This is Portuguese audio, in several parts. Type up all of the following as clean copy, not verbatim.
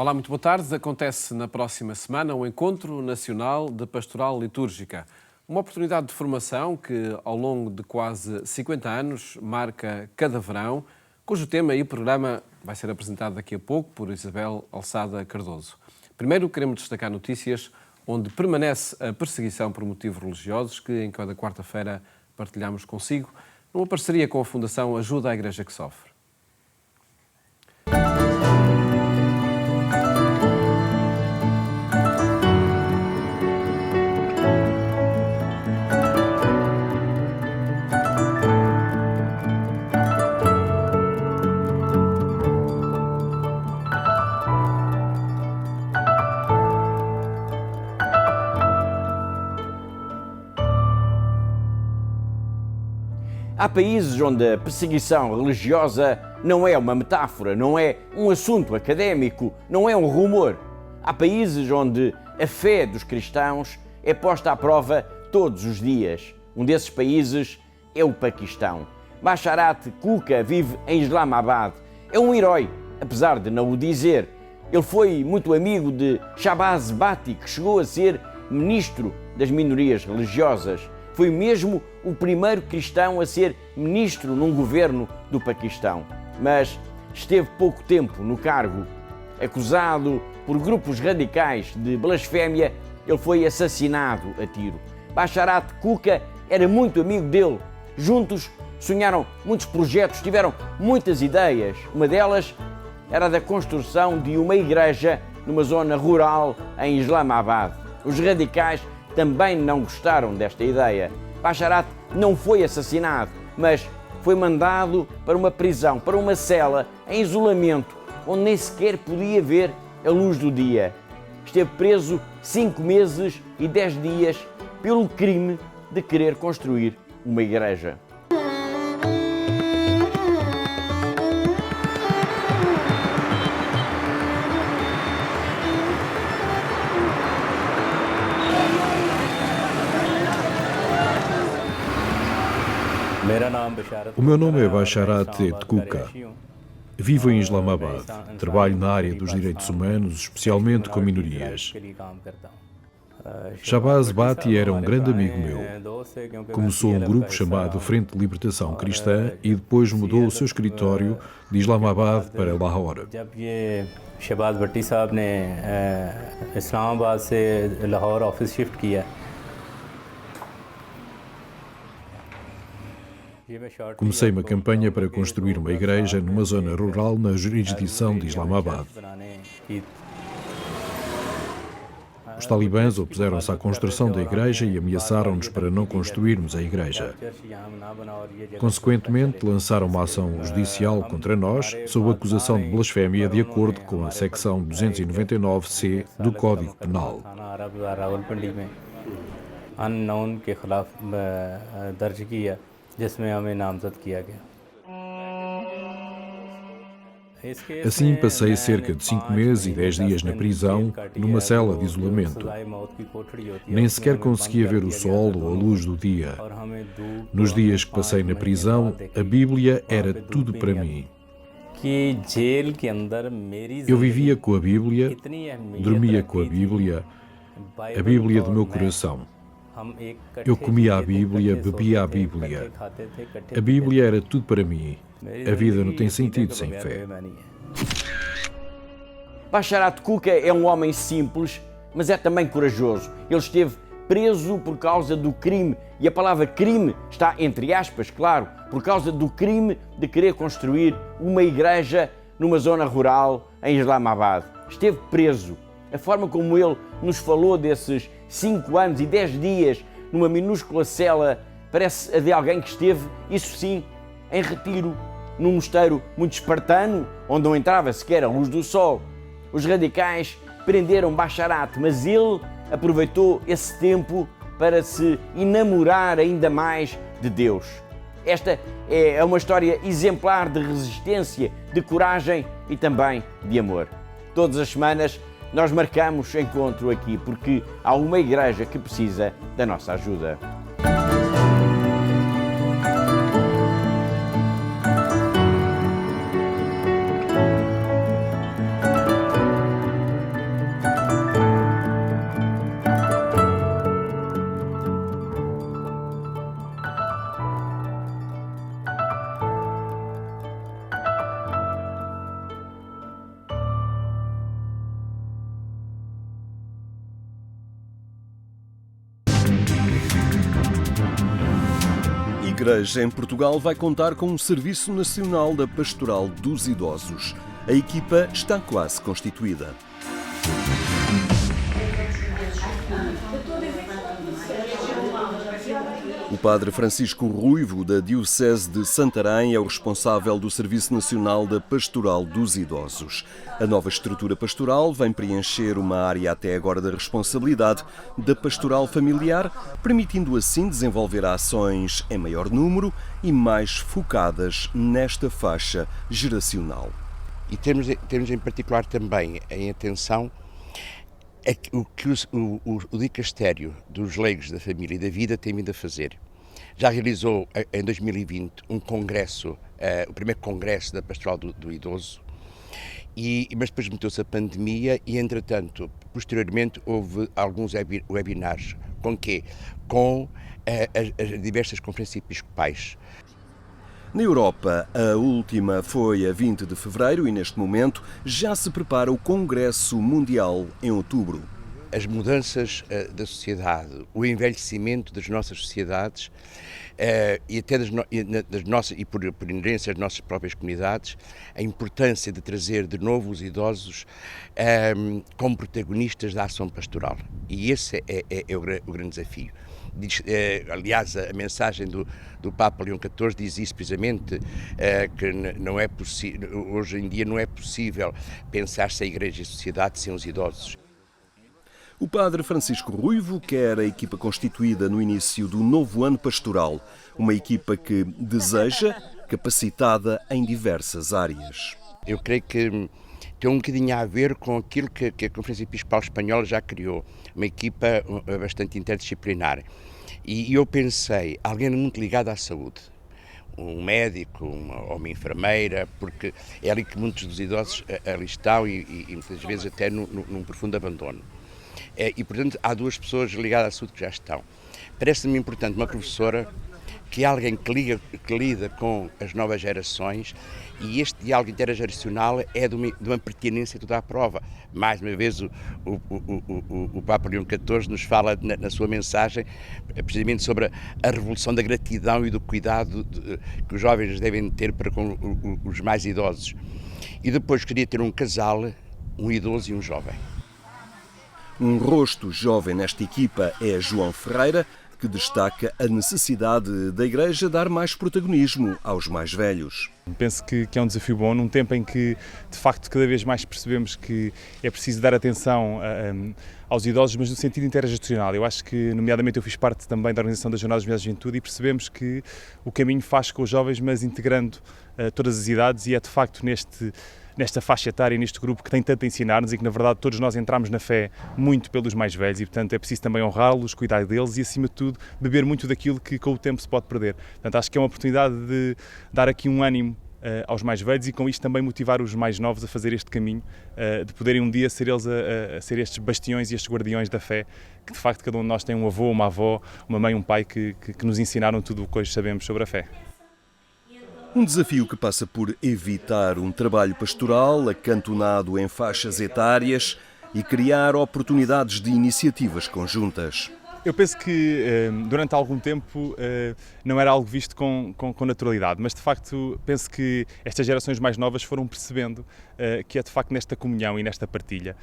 Olá, muito boa tarde. Acontece na próxima semana o Encontro Nacional de Pastoral Litúrgica. Uma oportunidade de formação que, ao longo de quase 50 anos, marca cada verão, cujo tema e programa vai ser apresentado daqui a pouco por Isabel Alçada Cardoso. Primeiro, queremos destacar notícias onde permanece a perseguição por motivos religiosos, que em cada quarta-feira partilhamos consigo, numa parceria com a Fundação Ajuda à Igreja que Sofre. Há países onde a perseguição religiosa não é uma metáfora, não é um assunto académico, não é um rumor. Há países onde a fé dos cristãos é posta à prova todos os dias. Um desses países é o Paquistão. Basharat Kuka vive em Islamabad. É um herói, apesar de não o dizer. Ele foi muito amigo de Shahbaz Bhatti, que chegou a ser ministro das minorias religiosas. Foi mesmo o primeiro cristão a ser ministro num governo do Paquistão. Mas esteve pouco tempo no cargo. Acusado por grupos radicais de blasfémia, ele foi assassinado a tiro. Basharat Kuka era muito amigo dele. Juntos sonharam muitos projetos, tiveram muitas ideias. Uma delas era a da construção de uma igreja numa zona rural em Islamabad. Os radicais também não gostaram desta ideia. Basharat não foi assassinado, mas foi mandado para uma prisão, para uma cela em isolamento, onde nem sequer podia ver a luz do dia. Esteve preso 5 meses e 10 dias pelo crime de querer construir uma igreja. O meu nome é Basharat Kuka. Vivo em Islamabad. Trabalho na área dos direitos humanos, especialmente com minorias. Shahbaz Bhatti era um grande amigo meu. Começou um grupo chamado Frente de Libertação Cristã e depois mudou o seu escritório de Islamabad para Lahore. Shahbaz भट्टी साहब ने इस्लामाबाद से Lahore office shift किया। Comecei uma campanha para construir uma igreja numa zona rural na jurisdição de Islamabad. Os talibãs opuseram-se à construção da igreja e ameaçaram-nos para não construirmos a igreja. Consequentemente, lançaram uma ação judicial contra nós sob acusação de blasfémia de acordo com a secção 299C do Código Penal. Assim passei cerca de 5 meses e 10 dias na prisão, numa cela de isolamento. Nem sequer conseguia ver o sol ou a luz do dia. Nos dias que passei na prisão, a Bíblia era tudo para mim. Eu vivia com a Bíblia, dormia com a Bíblia do meu coração. Eu comia a Bíblia, bebia a Bíblia. A Bíblia era tudo para mim. A vida não tem sentido sem fé. Basharat Kuka é um homem simples, mas é também corajoso. Ele esteve preso por causa do crime, e a palavra crime está entre aspas, claro, por causa do crime de querer construir uma igreja numa zona rural em Islamabad. Esteve preso. A forma como ele nos falou desses 5 anos e 10 dias numa minúscula cela parece a de alguém que esteve, isso sim, em retiro, num mosteiro muito espartano, onde não entrava sequer a luz do sol. Os radicais prenderam Basharat, mas ele aproveitou esse tempo para se enamorar ainda mais de Deus. Esta é uma história exemplar de resistência, de coragem e também de amor. Todas as semanas nós marcamos encontro aqui porque há uma igreja que precisa da nossa ajuda. Igreja em Portugal vai contar com um Serviço Nacional da Pastoral dos Idosos. A equipa está quase constituída. O padre Francisco Ruivo, da Diocese de Santarém, é o responsável do Serviço Nacional da Pastoral dos Idosos. A nova estrutura pastoral vem preencher uma área até agora da responsabilidade da pastoral familiar, permitindo assim desenvolver ações em maior número e mais focadas nesta faixa geracional. E temos em particular também em atenção o que o Dicastério dos Leigos da Família e da Vida tem vindo a fazer. Já realizou em 2020 um congresso, o primeiro congresso da Pastoral do Idoso, mas depois meteu-se a pandemia e, entretanto, posteriormente houve alguns webinars. Com quê? Com as diversas conferências episcopais. Na Europa, a última foi a 20 de fevereiro e, neste momento, já se prepara o Congresso Mundial em outubro. As mudanças da sociedade, o envelhecimento das nossas sociedades e até das nossas, e por inerência das nossas próprias comunidades, a importância de trazer de novo os idosos como protagonistas da ação pastoral. E esse é o grande desafio. Aliás, a mensagem do Papa Leão XIV diz isso precisamente, que não é hoje em dia não é possível pensar-se a Igreja e a sociedade sem os idosos. O padre Francisco Ruivo quer a equipa constituída no início do novo ano pastoral, uma equipa que deseja capacitada em diversas áreas. Eu creio que tem um bocadinho a ver com aquilo que a Conferência Episcopal Espanhola já criou, uma equipa bastante interdisciplinar. E eu pensei, alguém muito ligado à saúde, um médico ou uma enfermeira, porque é ali que muitos dos idosos ali estão e muitas vezes até num profundo abandono. E, portanto, há duas pessoas ligadas à saúde que já estão. Parece-me importante uma professora, que é alguém que lida com as novas gerações, e este diálogo intergeracional é de uma pertinência toda à prova. Mais uma vez, o Papa Leão XIV nos fala na sua mensagem precisamente sobre a revolução da gratidão e do cuidado que os jovens devem ter para com os mais idosos. E depois queria ter um casal, um idoso e um jovem. Um rosto jovem nesta equipa é João Ferreira, que destaca a necessidade da Igreja dar mais protagonismo aos mais velhos. Penso que é um desafio bom, num tempo em que, de facto, cada vez mais percebemos que é preciso dar atenção aos idosos, mas no sentido intergeracional. Eu acho que, nomeadamente, eu fiz parte também da organização das Jornadas Mundiais de Juventude e percebemos que o caminho faz com os jovens, mas integrando todas as idades, e é, de facto, nesta faixa etária, neste grupo que tem tanto a ensinar-nos e que, na verdade, todos nós entramos na fé muito pelos mais velhos e, portanto, é preciso também honrá-los, cuidar deles e, acima de tudo, beber muito daquilo que com o tempo se pode perder. Portanto, acho que é uma oportunidade de dar aqui um ânimo aos mais velhos e, com isto, também motivar os mais novos a fazer este caminho, de poderem um dia ser eles a ser estes bastiões e estes guardiões da fé, que, de facto, cada um de nós tem um avô, uma avó, uma mãe, um pai que nos ensinaram tudo o que hoje sabemos sobre a fé. Um desafio que passa por evitar um trabalho pastoral acantonado em faixas etárias e criar oportunidades de iniciativas conjuntas. Eu penso que durante algum tempo não era algo visto com naturalidade, mas de facto penso que estas gerações mais novas foram percebendo que é de facto nesta comunhão e nesta partilha,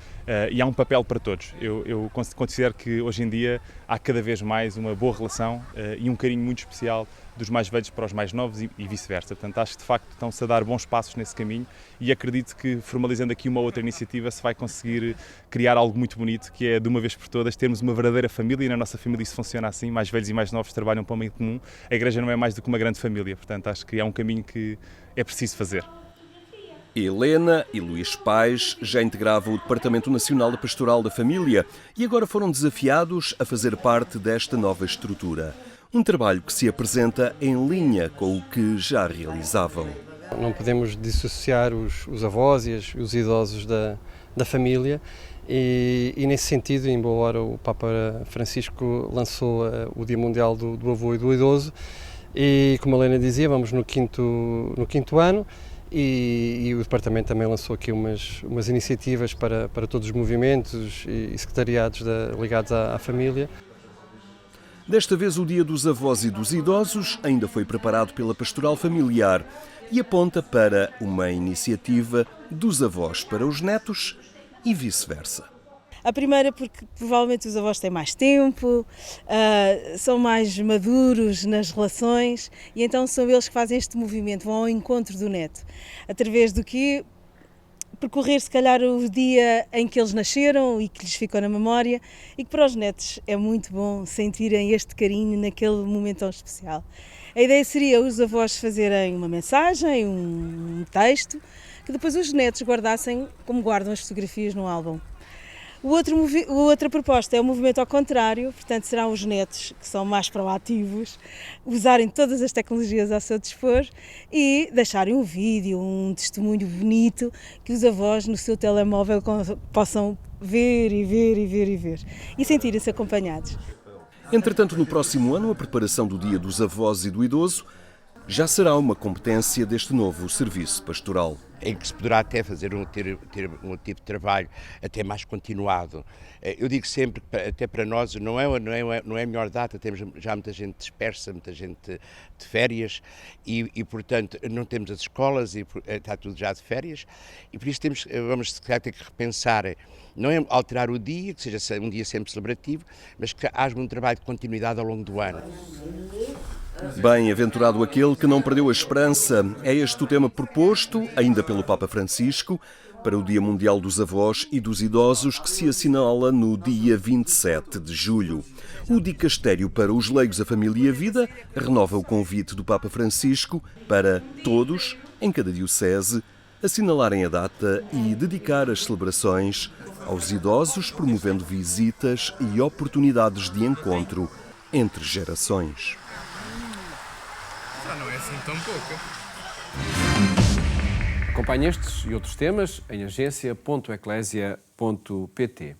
e há um papel para todos. Eu considero que hoje em dia há cada vez mais uma boa relação e um carinho muito especial dos mais velhos para os mais novos e vice-versa. Portanto, acho que de facto estão-se a dar bons passos nesse caminho e acredito que, formalizando aqui uma outra iniciativa, se vai conseguir criar algo muito bonito, que é, de uma vez por todas, termos uma verdadeira família, e na nossa família isso funciona assim, mais velhos e mais novos trabalham para o meio comum. A Igreja não é mais do que uma grande família, portanto acho que é um caminho que é preciso fazer. Helena e Luís Pais já integravam o Departamento Nacional da Pastoral da Família e agora foram desafiados a fazer parte desta nova estrutura. Um trabalho que se apresenta em linha com o que já realizavam. Não podemos dissociar os avós e os idosos da família e nesse sentido, embora o Papa Francisco lançou o Dia Mundial do Avô e do Idoso, e como a Helena dizia, vamos no quinto ano, e o Departamento também lançou aqui umas iniciativas para todos os movimentos e secretariados ligados à família. Desta vez, o Dia dos Avós e dos Idosos ainda foi preparado pela Pastoral Familiar e aponta para uma iniciativa dos avós para os netos e vice-versa. A primeira porque provavelmente os avós têm mais tempo, são mais maduros nas relações e então são eles que fazem este movimento, vão ao encontro do neto, através do que percorrer se calhar o dia em que eles nasceram e que lhes ficou na memória e que para os netos é muito bom sentirem este carinho naquele momento tão especial. A ideia seria os avós fazerem uma mensagem, um texto, que depois os netos guardassem como guardam as fotografias no álbum. Outra proposta é o movimento ao contrário, portanto serão os netos, que são mais proativos, usarem todas as tecnologias ao seu dispor e deixarem um vídeo, um testemunho bonito que os avós no seu telemóvel possam ver e sentirem-se acompanhados. Entretanto, no próximo ano, a preparação do Dia dos Avós e do Idoso já será uma competência deste novo serviço pastoral. Em que se poderá até ter um tipo de trabalho até mais continuado. Eu digo sempre que até para nós não é a melhor data, temos já muita gente dispersa, muita gente de férias e portanto não temos as escolas e está tudo já de férias e por isso vamos se calhar ter que repensar, não é alterar o dia, que seja um dia sempre celebrativo, mas que haja um trabalho de continuidade ao longo do ano. Bem-aventurado aquele que não perdeu a esperança. É este o tema proposto, ainda pelo Papa Francisco, para o Dia Mundial dos Avós e dos Idosos, que se assinala no dia 27 de julho. O Dicastério para os Leigos, a Família e a Vida renova o convite do Papa Francisco para todos, em cada diocese, assinalarem a data e dedicar as celebrações aos idosos, promovendo visitas e oportunidades de encontro entre gerações. Não é assim tão pouca. Acompanhe estes e outros temas em agência.eclésia.pt.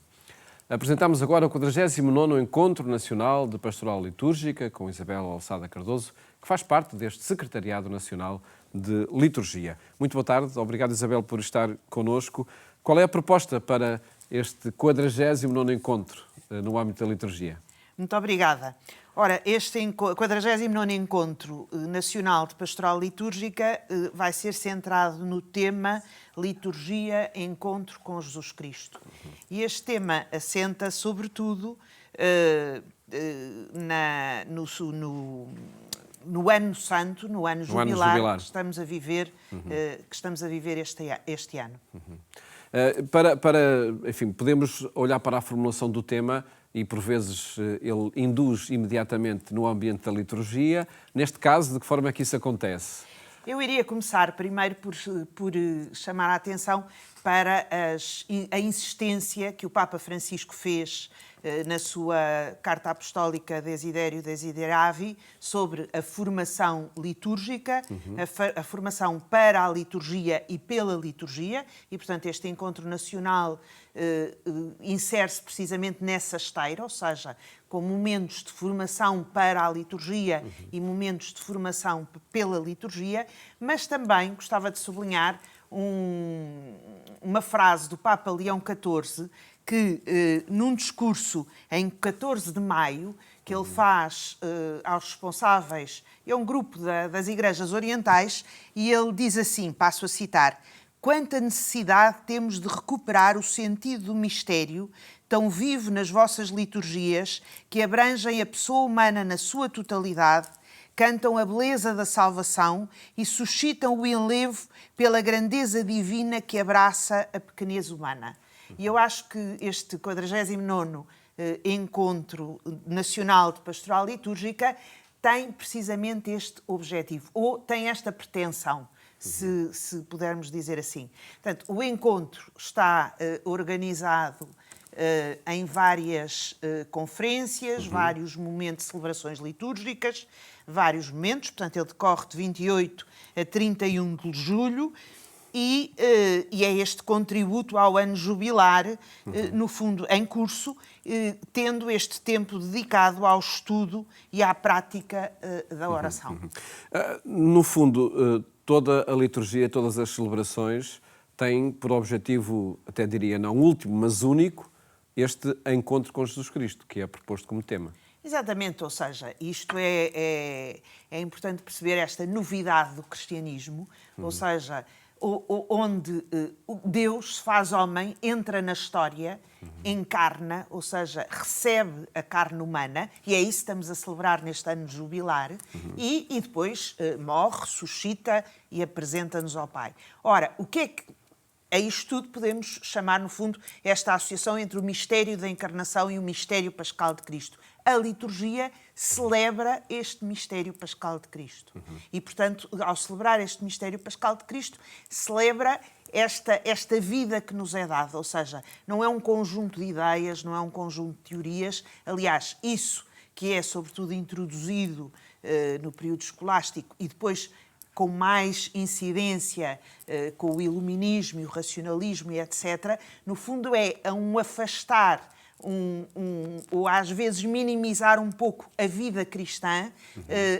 Apresentamos agora o 49º Encontro Nacional de Pastoral Litúrgica com Isabel Alçada Cardoso, que faz parte deste Secretariado Nacional de Liturgia. Muito boa tarde, obrigado Isabel por estar connosco. Qual é a proposta para este 49º Encontro no âmbito da liturgia? Muito obrigada. Ora, este 49º Encontro Nacional de Pastoral Litúrgica vai ser centrado no tema Liturgia, Encontro com Jesus Cristo. E este tema assenta, sobretudo, no Ano Santo, no Ano Jubilar que estamos a viver, este ano. Enfim, podemos olhar para a formulação do tema e, por vezes, ele induz imediatamente no ambiente da liturgia. Neste caso, de que forma é que isso acontece? Eu iria começar primeiro por chamar a atenção para a insistência que o Papa Francisco fez na sua Carta Apostólica Desiderio Desideravi sobre a formação litúrgica, a formação para a liturgia e pela liturgia, e, portanto, este encontro nacional insere-se precisamente nessa esteira, ou seja, com momentos de formação para a liturgia e momentos de formação pela liturgia, mas também gostava de sublinhar uma frase do Papa Leão XIV, que num discurso em 14 de maio, que ele faz aos responsáveis, é um grupo das igrejas orientais, e ele diz assim, passo a citar: "Quanta necessidade temos de recuperar o sentido do mistério, tão vivo nas vossas liturgias, que abrangem a pessoa humana na sua totalidade, cantam a beleza da salvação e suscitam o enlevo pela grandeza divina que abraça a pequenez humana." E eu acho que este 49º Encontro Nacional de Pastoral Litúrgica tem precisamente este objetivo, ou tem esta pretensão, se pudermos dizer assim. Portanto, o encontro está organizado em várias conferências, vários momentos de celebrações litúrgicas, vários momentos, portanto ele decorre de 28 a 31 de julho, e é este contributo ao ano jubilar, no fundo, em curso, tendo este tempo dedicado ao estudo e à prática da oração. No fundo, toda a liturgia, todas as celebrações têm por objetivo, até diria não último, mas único, este encontro com Jesus Cristo, que é proposto como tema. Exatamente, ou seja, isto é importante perceber esta novidade do cristianismo, ou seja, onde Deus se faz homem, entra na história, encarna, ou seja, recebe a carne humana, e é isso que estamos a celebrar neste ano de jubilar, e depois morre, ressuscita e apresenta-nos ao Pai. Ora, o que é que a isto tudo podemos chamar, no fundo, esta associação entre o mistério da encarnação e o mistério pascal de Cristo? A liturgia celebra este mistério pascal de Cristo. E, portanto, ao celebrar este mistério pascal de Cristo, celebra esta vida que nos é dada. Ou seja, não é um conjunto de ideias, não é um conjunto de teorias. Aliás, isso que é, sobretudo, introduzido no período escolástico e depois com mais incidência com o iluminismo e o racionalismo e etc., no fundo é um afastar, ou às vezes minimizar um pouco a vida cristã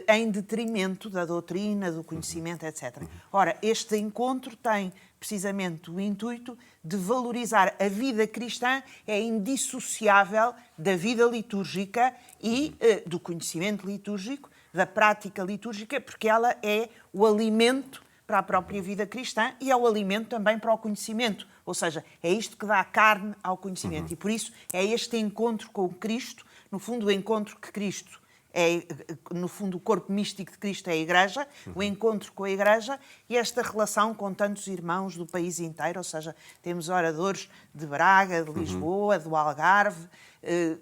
em detrimento da doutrina, do conhecimento, etc. Ora, este encontro tem precisamente o intuito de valorizar a vida cristã, é indissociável da vida litúrgica e do conhecimento litúrgico, da prática litúrgica, porque ela é o alimento para a própria vida cristã e é o alimento também para o conhecimento. Ou seja, é isto que dá carne ao conhecimento. E por isso é este encontro com Cristo, no fundo o encontro que Cristo é, no fundo o corpo místico de Cristo é a Igreja, o encontro com a Igreja e esta relação com tantos irmãos do país inteiro, ou seja, temos oradores de Braga, de Lisboa, do Algarve,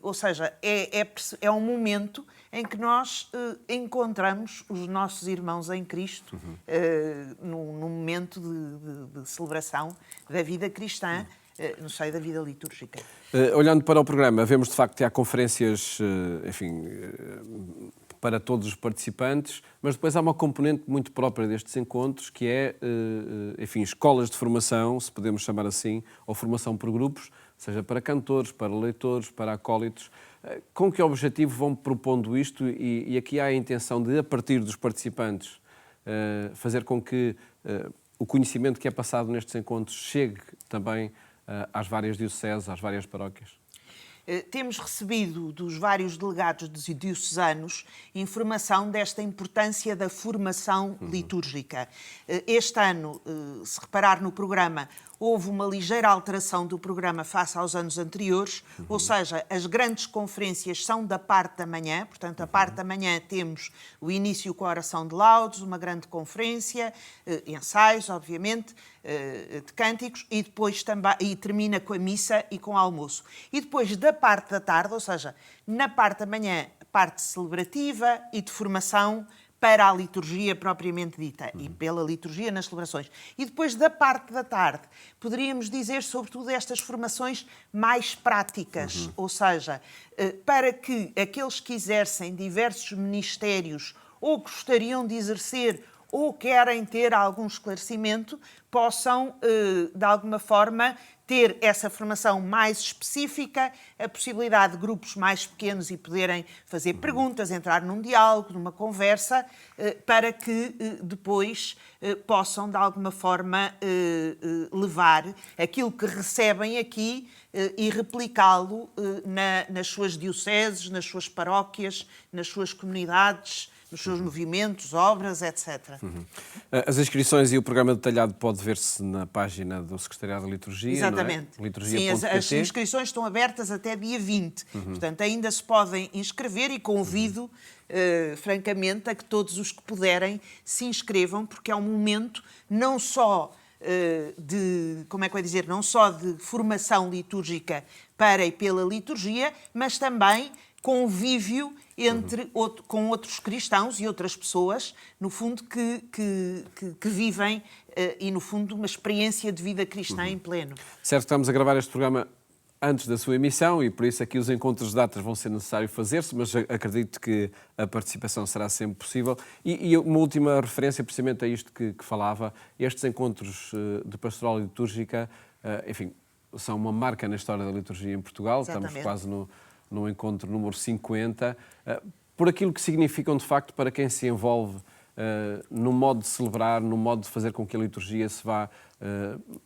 ou seja, é um momento em que nós encontramos os nossos irmãos em Cristo num momento de celebração da vida cristã no seio da vida litúrgica. Olhando para o programa, vemos de facto que há conferências, enfim, para todos os participantes, mas depois há uma componente muito própria destes encontros, que é, enfim, escolas de formação, se podemos chamar assim, ou formação por grupos, seja para cantores, para leitores, para acólitos. Com que objetivo vão propondo isto? E aqui há a intenção de, a partir dos participantes, fazer com que o conhecimento que é passado nestes encontros chegue também às várias dioceses, às várias paróquias? Temos recebido dos vários delegados diocesanos informação desta importância da formação litúrgica. Este ano, se reparar no programa, houve uma ligeira alteração do programa face aos anos anteriores, ou seja, as grandes conferências são da parte da manhã, portanto, a parte da manhã temos o início com a oração de laudes, uma grande conferência, ensaios, obviamente, de cânticos, e depois também, e termina com a missa e com o almoço. E depois, da parte da tarde, ou seja, na parte da manhã, parte celebrativa e de formação para a liturgia propriamente dita e pela liturgia nas celebrações. E depois, da parte da tarde, poderíamos dizer, sobretudo, estas formações mais práticas, ou seja, para que aqueles que exercem diversos ministérios ou gostariam de exercer ou querem ter algum esclarecimento, possam, de alguma forma, ter essa formação mais específica, a possibilidade de grupos mais pequenos e poderem fazer perguntas, entrar num diálogo, numa conversa, para que depois possam, de alguma forma, levar aquilo que recebem aqui e replicá-lo nas suas dioceses, nas suas paróquias, nas suas comunidades, nos seus movimentos, obras, etc. As inscrições e o programa detalhado pode ver-se na página do Secretariado de Liturgia. Exatamente. Não é? Liturgia. Sim, as inscrições estão abertas até dia 20. Portanto, ainda se podem inscrever e convido, francamente, a que todos os que puderem se inscrevam, porque é um momento não só não só de formação litúrgica para e pela liturgia, mas também convívio com outros cristãos e outras pessoas, no fundo, que vivem, e no fundo, uma experiência de vida cristã em pleno. Certo, estamos a gravar este programa antes da sua emissão e por isso aqui os encontros de datas vão ser necessário fazer-se, mas acredito que a participação será sempre possível. E uma última referência precisamente a isto que falava, estes encontros de pastoral litúrgica, enfim, são uma marca na história da liturgia em Portugal. Exatamente. Estamos quase no encontro número 50, por aquilo que significam de facto para quem se envolve no modo de celebrar, no modo de fazer com que a liturgia se vá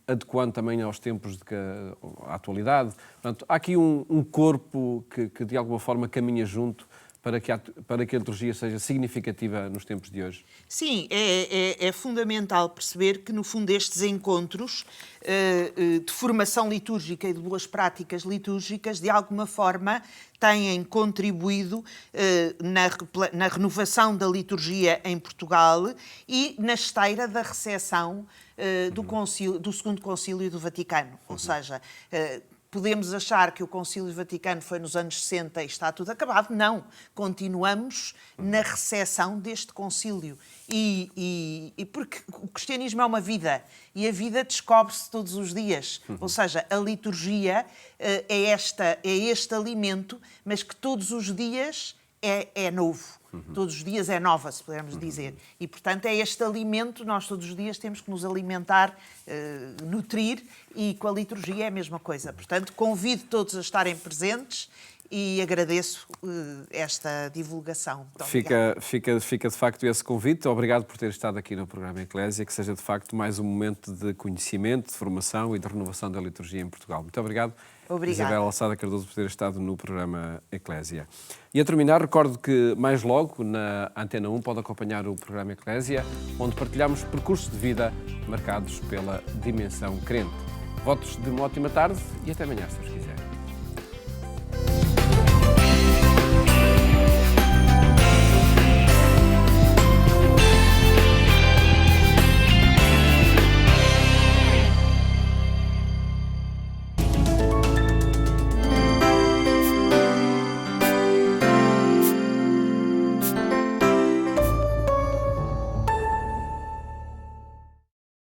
adequando também aos tempos à atualidade. Portanto, há aqui um corpo que de alguma forma caminha junto para que a liturgia seja significativa nos tempos de hoje? Sim, é fundamental perceber que, no fundo, estes encontros de formação litúrgica e de boas práticas litúrgicas, de alguma forma, têm contribuído na renovação da liturgia em Portugal e na esteira da recepção do Segundo Concílio do Vaticano. Ou seja, podemos achar que o Concílio Vaticano foi nos anos 60 e está tudo acabado. Não. Continuamos na recepção deste concílio. E porque o cristianismo é uma vida. E a vida descobre-se todos os dias. Ou seja, a liturgia é este alimento, mas que todos os dias é novo. Todos os dias é nova, se pudermos dizer. E, portanto, é este alimento, nós todos os dias temos que nos alimentar, nutrir, e com a liturgia é a mesma coisa. Portanto, convido todos a estarem presentes e agradeço esta divulgação. Fica de facto esse convite. Obrigado por ter estado aqui no programa Eclésia, que seja de facto mais um momento de conhecimento, de formação e de renovação da liturgia em Portugal. Muito obrigado. Obrigada. Isabel Alçada Cardoso por ter estado no programa Eclésia. E a terminar, recordo que mais logo na Antena 1 pode acompanhar o programa Eclésia, onde partilhamos percursos de vida marcados pela dimensão crente. Votos de uma ótima tarde e até amanhã, se Deus quiser.